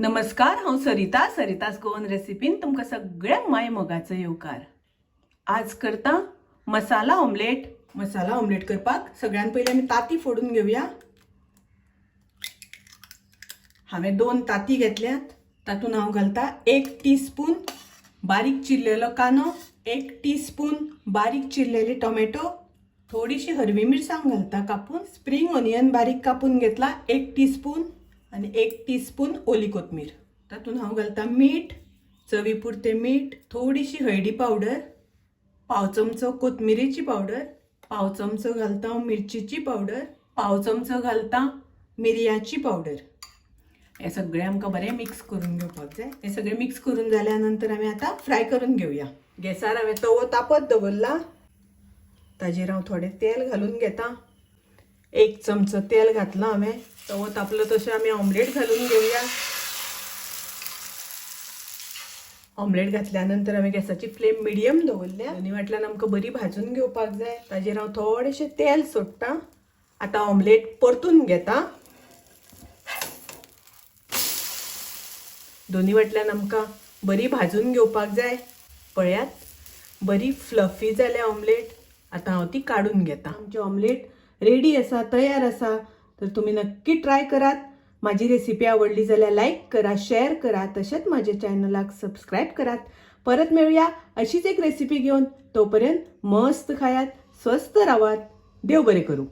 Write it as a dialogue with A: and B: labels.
A: नमस्कार, हांव सरितास गोवन रेसिपीन तुमकां सगळ्यांक माय मोगाचो येवकार। आज करता मसाला ऑमलेट करपाक सगळ्यान पयलीं आमी ताती फोडून घेवया। हांवें 2 ताती घेतल्यात। तातूंत हांव घालता 1 टीस्पून बारीक चिरलेलो कांदो, 1 टीस्पून बारीक चिरलेले टोमॅटो, थोडीशी हरवी मिरसांग घालता कापून, स्प्रिंग ऑनियन बारीक कापून घेतला 1 टीस्पून आणि 1 टीस्पून ओली कोथमीर। तातूंत हांव घालता मीठ, चवी पुरते मीठ, थोडीशी हळदी पावडर, पाव चमचो कोथमिरेची पावडर, पाव चमचो घालता हांव मिरचीची पावडर, पाव चमचो घालता मिरयाची पावडर। हे सगळें आमकां बरें मिक्स करून घेवपाक जाय। हे सगळें मिक्स करून जाल्या नंतर आमी आतां फ्राय करून घेवया। गॅसार हांवें तवो तापत दवरला। ताजेर हांव थोडें तेल घालून घेता। 1 चमचो तेल घातला हांवें। तवो तापलो तशें आमी ऑमलेट घालून घेवया। ऑमलेट घातल्या नंतर हांवें गॅसाची फ्लेम मिडियम दवरल्या। दोनी वाटल्यान आमकां बरी भाजून घेवपाक जाय। ताजेर हांव थोडेशें तेल सोडटा। आतां ऑमलेट परतून घेता। दोनी वाटल्यान आमकां बरी भाजून घेवपाक जाय। पळयात, बरी फ्लफी जाल्या ऑमलेट। आतां हांव ती काढून घेता। आमची ऑमलेट रेडी आसा, तयार आसा। तर तुम्ही नक्की ट्राय करात। माझी रेसिपी आवडली जाल्यार लाईक करा, शेअर करा, तसेच माझ्या चॅनलाक सबस्क्राईब करात। परत मिळूया अशीच एक रेसिपी घेऊन। तोपर्यंत मस्त खायात, स्वस्त राहात, देव बरे करू।